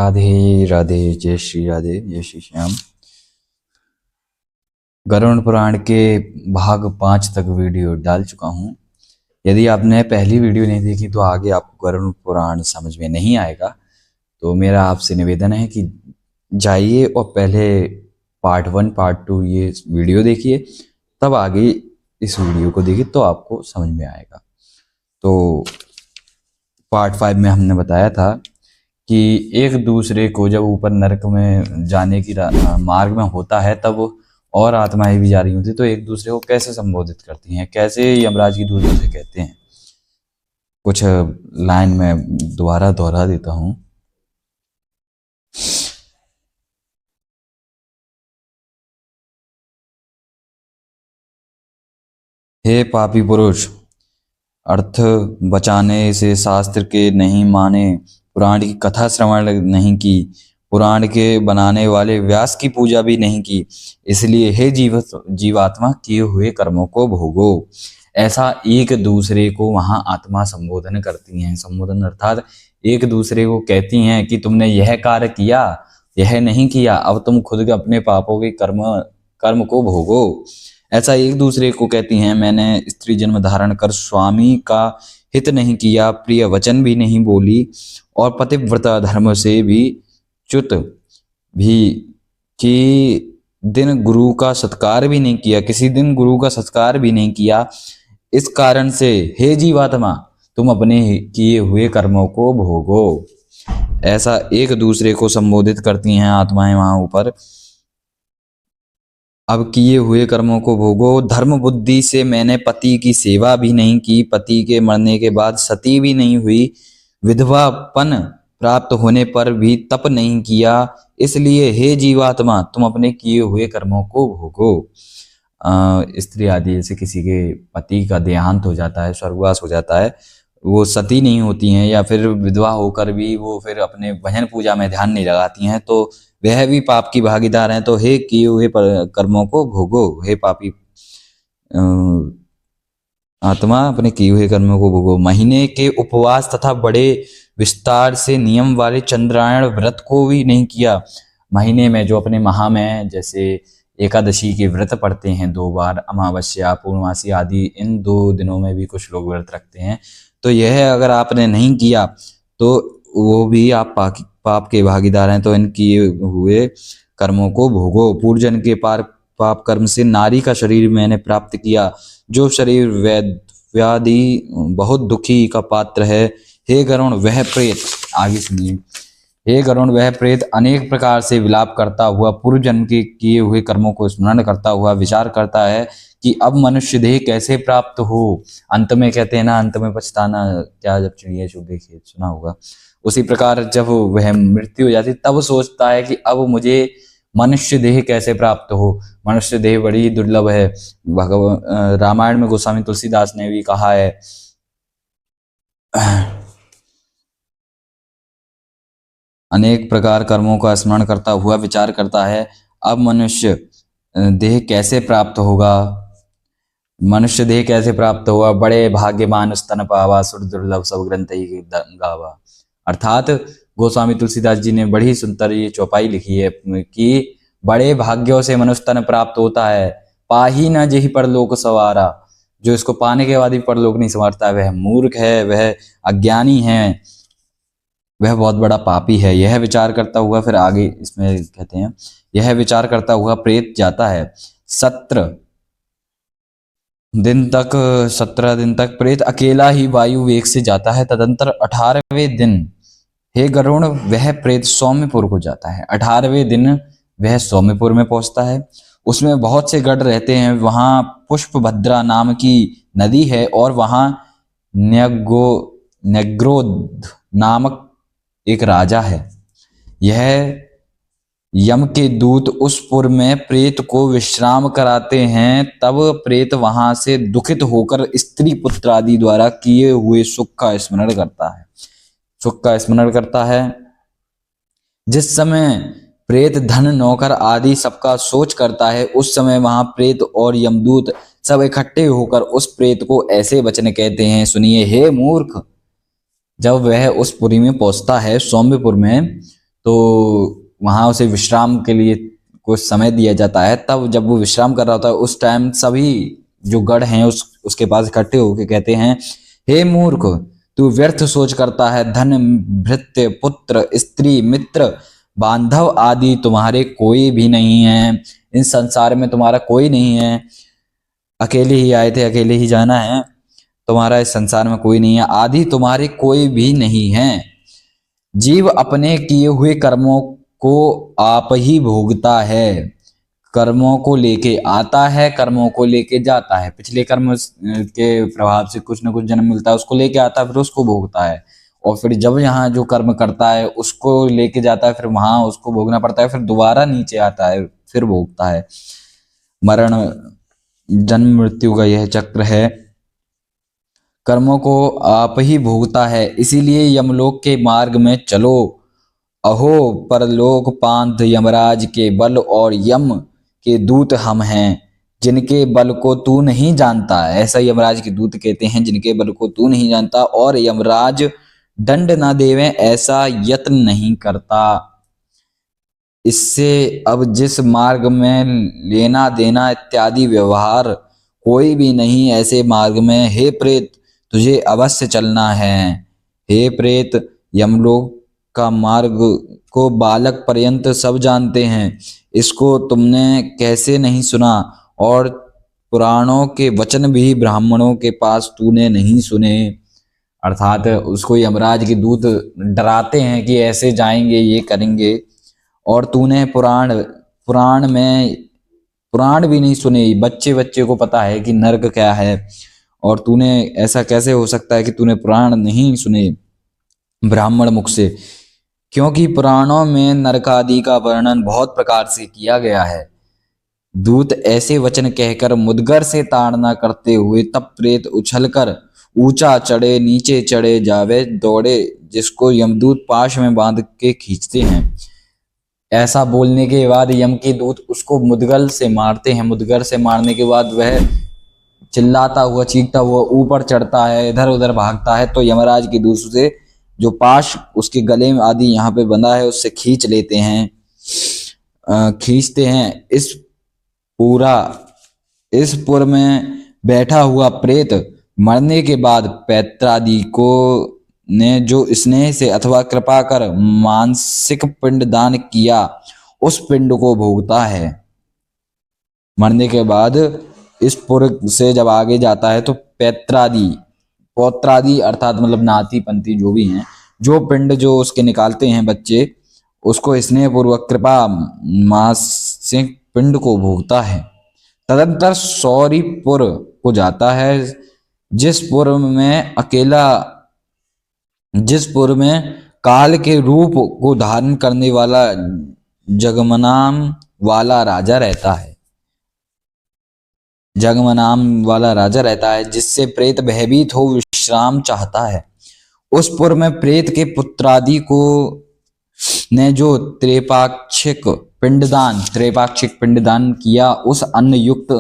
राधे राधे, जय श्री राधे, जय श्री श्याम। गरुड़ पुराण के भाग 5 तक वीडियो डाल चुका हूँ। यदि आपने पहली वीडियो नहीं देखी तो आगे आपको गरुड़ पुराण समझ में नहीं आएगा। तो मेरा आपसे निवेदन है कि जाइए और पहले पार्ट 1 पार्ट 2 ये वीडियो देखिए, तब आगे इस वीडियो को देखिए तो आपको समझ में आएगा। तो पार्ट 5 में हमने बताया था कि एक दूसरे को जब ऊपर नरक में जाने की मार्ग में होता है तब और आत्माएं भी जा रही होती तो एक दूसरे को कैसे संबोधित करती हैं, कैसे यमराज की दूत से कहते हैं। कुछ लाइन में दोबारा दोहरा देता हूं। हे पापी पुरुष, अर्थ बचाने से शास्त्र के नहीं माने, पुराण की कथा श्रवण नहीं की, पुराण के बनाने वाले व्यास की पूजा भी नहीं की, इसलिए हे जीवात्मा किए हुए कर्मों को भोगो। ऐसा एक दूसरे को वहां आत्मा संबोधन करती हैं। संबोधन अर्थात एक दूसरे को कहती हैं कि तुमने यह कार्य किया, यह नहीं किया, अब तुम खुद अपने पापों के कर्म को भोगो। ऐसा एक दूसरे को कहती हैं। मैंने स्त्री जन्म धारण कर स्वामी का हित नहीं किया, प्रिय वचन भी नहीं बोली, और पतिव्रता धर्म से भी च्युत भी कि दिन गुरु का सत्कार भी नहीं किया, किसी दिन गुरु का सत्कार भी नहीं किया। इस कारण से हे जीवात्मा, तुम अपने किए हुए कर्मों को भोगो। ऐसा एक दूसरे को संबोधित करती हैं आत्माएं वहां ऊपर। अब किए हुए कर्मों को भोगो। धर्म बुद्धि से मैंने पति की सेवा भी नहीं की, पति के मरने के बाद सती भी नहीं हुई, विधवापन प्राप्त होने पर भी तप नहीं किया, इसलिए हे जीवात्मा तुम अपने किए हुए कर्मों को भोगो। स्त्री आदि जैसे किसी के पति का देहांत हो जाता है, स्वर्गवास हो जाता है, वो सती नहीं होती हैं या फिर विधवा होकर भी वो फिर अपने भजन पूजा में ध्यान नहीं लगाती हैं तो वह भी पाप की भागीदार हैं। तो हे किए हुए कर्मों को भोगो, हे पापी आत्मा अपने किए हुए कर्मों को भोगो। महीने के उपवास तथा बड़े विस्तार से नियम वाले चंद्रायण व्रत को भी नहीं किया। महीने में जो अपने माह में जैसे एकादशी के व्रत पढ़ते हैं 2 बार, अमावस्या पूर्णमासी आदि, इन 2 दिनों में भी कुछ लोग व्रत रखते हैं। तो यह अगर आपने नहीं किया तो वो भी आप पाप के भागीदार हैं। तो इन किए हुए कर्मों को भोगो। पूर्वजन के पाप कर्म से नारी का शरीर मैंने प्राप्त किया, जो शरीर व्याधि बहुत दुखी का पात्र है। हे गरुण वह प्रेत, आगे सुनिए, हे गरुण वह प्रेत अनेक प्रकार से विलाप करता हुआ पूर्व जन्म के किए हुए कर्मों को स्मरण करता हुआ विचार करता है कि अब मनुष्य देह कैसे प्राप्त हो। अंत में कहते हैं ना, अंत में पछताना क्या जब चिड़िया चुगे खेत, सुना होगा। उसी प्रकार जब वह मृत्यु हो जाती तब सोचता है कि अब मुझे मनुष्य देह कैसे प्राप्त हो। मनुष्य देह बड़ी दुर्लभ है। रामायण में गोस्वामी तुलसीदास ने भी कहा है, अनेक प्रकार कर्मों का स्मरण करता हुआ विचार करता है अब मनुष्य देह कैसे प्राप्त होगा, मनुष्य देह कैसे प्राप्त हुआ, बड़े भाग्यवान स्तन पावा, सुर दुर्लभ सब ग्रंथ ही गावा। अर्थात गोस्वामी तुलसीदास जी ने बड़ी सुंदर ये चौपाई लिखी है कि बड़े भाग्यों से मनुष्य तन प्राप्त होता है, पाही न जेहि परलोक सवारा। जो इसको पाने के बाद भी परलोक नहीं संवारता वह मूर्ख है, वह अज्ञानी है, वह बहुत बड़ा पापी है। यह विचार करता हुआ फिर आगे इसमें कहते हैं, यह विचार करता हुआ प्रेत जाता है 17 दिन तक प्रेत अकेला ही वायु वेग से जाता है। तदंतर 18वें दिन हे गरुण वह प्रेत सौम्यपुर को जाता है। 18वें दिन वह सौम्यपुर में पहुंचता है। उसमें बहुत से गढ़ रहते हैं। वहां पुष्पभद्रा नाम की नदी है और वहां न्यग्रोध नामक एक राजा है। यह यम के दूत उस पुर में प्रेत को विश्राम कराते हैं। तब प्रेत वहां से दुखित होकर स्त्री पुत्र आदि द्वारा किए हुए सुख का स्मरण करता है। जिस समय प्रेत धन नौकर आदि सबका सोच करता है, उस समय वहां प्रेत और यमदूत सब इकट्ठे होकर उस प्रेत को ऐसे वचन कहते हैं, सुनिए हे मूर्ख। जब वह उस पुरी में पहुंचता है सौम्यपुर में, तो वहाँ उसे विश्राम के लिए कुछ समय दिया जाता है। तब जब वो विश्राम कर रहा होता है उस टाइम सभी जो गढ़ हैं उसके पास इकट्ठे होकर कहते हैं, हे मूर्ख, तू व्यर्थ सोच करता है। धन, भृत्य, पुत्र, स्त्री, मित्र, बांधव आदि तुम्हारे कोई भी नहीं है। इन संसार में तुम्हारा कोई नहीं है। अकेले ही आए थे, अकेले ही जाना है। तुम्हारा इस संसार में कोई नहीं है। आदि तुम्हारे कोई भी नहीं है। जीव अपने किए हुए कर्मों को आप ही भोगता है। कर्मों को लेके आता है, कर्मों को लेके जाता है। पिछले कर्म के प्रभाव से कुछ ना कुछ जन्म मिलता है, उसको लेके आता है, फिर उसको भोगता है। और फिर जब यहाँ जो कर्म करता है उसको लेके जाता है, फिर वहां उसको भोगना पड़ता है, फिर दोबारा नीचे आता है, फिर भोगता है। मरण जन्म मृत्यु का यह चक्र है। कर्मों को आप ही भोगता है, इसीलिए यमलोक के मार्ग में चलो। अहो परलोक पांथ यमराज के बल और यम के दूत हम हैं, जिनके बल को तू नहीं जानता। ऐसा यमराज के दूत कहते हैं, जिनके बल को तू नहीं जानता और यमराज दंड ना देवे ऐसा यत्न नहीं करता। इससे अब जिस मार्ग में लेना देना इत्यादि व्यवहार कोई भी नहीं, ऐसे मार्ग में हे प्रेत तुझे अवश्य चलना है। हे प्रेत, यमलोक का मार्ग को बालक पर्यंत सब जानते हैं, इसको तुमने कैसे नहीं सुना? और पुराणों के वचन भी ब्राह्मणों के पास तूने नहीं सुने। अर्थात उसको यमराज के दूत डराते हैं कि ऐसे जाएंगे, ये करेंगे, और तूने पुराण भी नहीं सुने। बच्चे बच्चे को पता है कि नर्क क्या है, और तूने ऐसा कैसे हो सकता है कि तूने पुराण नहीं सुने ब्राह्मण मुख से? क्योंकि पुराणों में नरक आदि का वर्णन बहुत प्रकार से किया गया है। दूत ऐसे वचन कहकर मुदगर से ताड़ना करते हुए तब प्रेत उछलकर ऊंचा चढ़े नीचे चढ़े जावे दौड़े, जिसको यमदूत पाश में बांध के खींचते हैं। ऐसा बोलने के बाद यम के दूत उसको मुदगल से मारते हैं। मुदगर से मारने के बाद वह चिल्लाता हुआ चीखता हुआ ऊपर चढ़ता है, इधर उधर भागता है। तो यमराज के दूत से जो पाश उसके गले में आदि यहाँ पे बंधा है उससे खींच लेते हैं, खींचते हैं। इस पुर में बैठा हुआ प्रेत मरने के बाद पैत्रादि को ने जो स्नेह से अथवा कृपा कर मानसिक पिंड दान किया, उस पिंड को भोगता है। मरने के बाद इस पुर से जब आगे जाता है तो पौत्रादि अर्थात मतलब नाती पंथी जो भी हैं, जो पिंड जो उसके निकालते हैं बच्चे, उसको स्नेह पूर्वक कृपा मानसिक पिंड को भोगता है। तदंतर सौरीपुर को जाता है, जिस पुर में काल के रूप को धारण करने वाला जगमनाम वाला राजा रहता है। जिससे प्रेत भयभीत हो विश्राम चाहता है। उस पुर में प्रेत के पुत्रादि को ने जो त्रैपाक्षिक पिंडदान किया, उस अन्न युक्त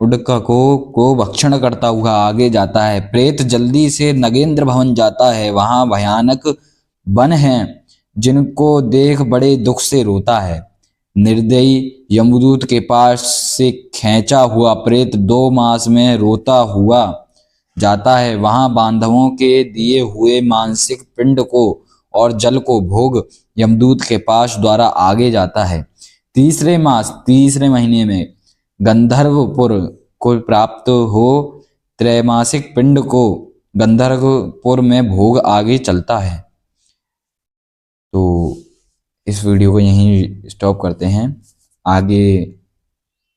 उड़का को भक्षण करता हुआ आगे जाता है। प्रेत जल्दी से नगेंद्र भवन जाता है। वहां भयानक वन हैं, जिनको देख बड़े दुख से रोता है। निर्दयी यमदूत के पास से खींचा हुआ प्रेत 2 मास में रोता हुआ जाता है। वहां बांधवों के दिए हुए मानसिक पिंड को और जल को भोग यमदूत के पास द्वारा आगे जाता है। तीसरे महीने में गंधर्वपुर को प्राप्त हो त्रैमासिक पिंड को गंधर्वपुर में भोग आगे चलता है। तो इस वीडियो को यहीं स्टॉप करते हैं। आगे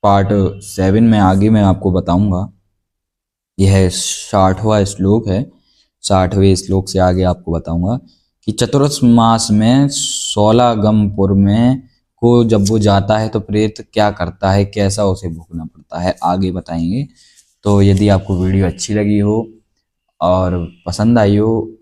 पार्ट 7 में आगे मैं आपको बताऊंगा। यह 60वां श्लोक है। 60वें श्लोक से आगे आपको बताऊंगा कि चतुर्थ मास में 16गमपुर में को जब वो जाता है तो प्रेत क्या करता है, कैसा उसे भोगना पड़ता है, आगे बताएंगे। तो यदि आपको वीडियो अच्छी लगी हो और पसंद आई हो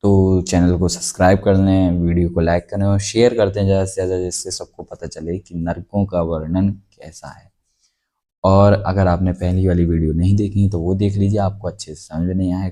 तो चैनल को सब्सक्राइब कर लें, वीडियो को लाइक करें और शेयर करते हैं ज़्यादा से ज़्यादा, जिससे सबको पता चले कि नरकों का वर्णन कैसा है। और अगर आपने पहली वाली वीडियो नहीं देखी तो वो देख लीजिए, आपको अच्छे से समझ नहीं आए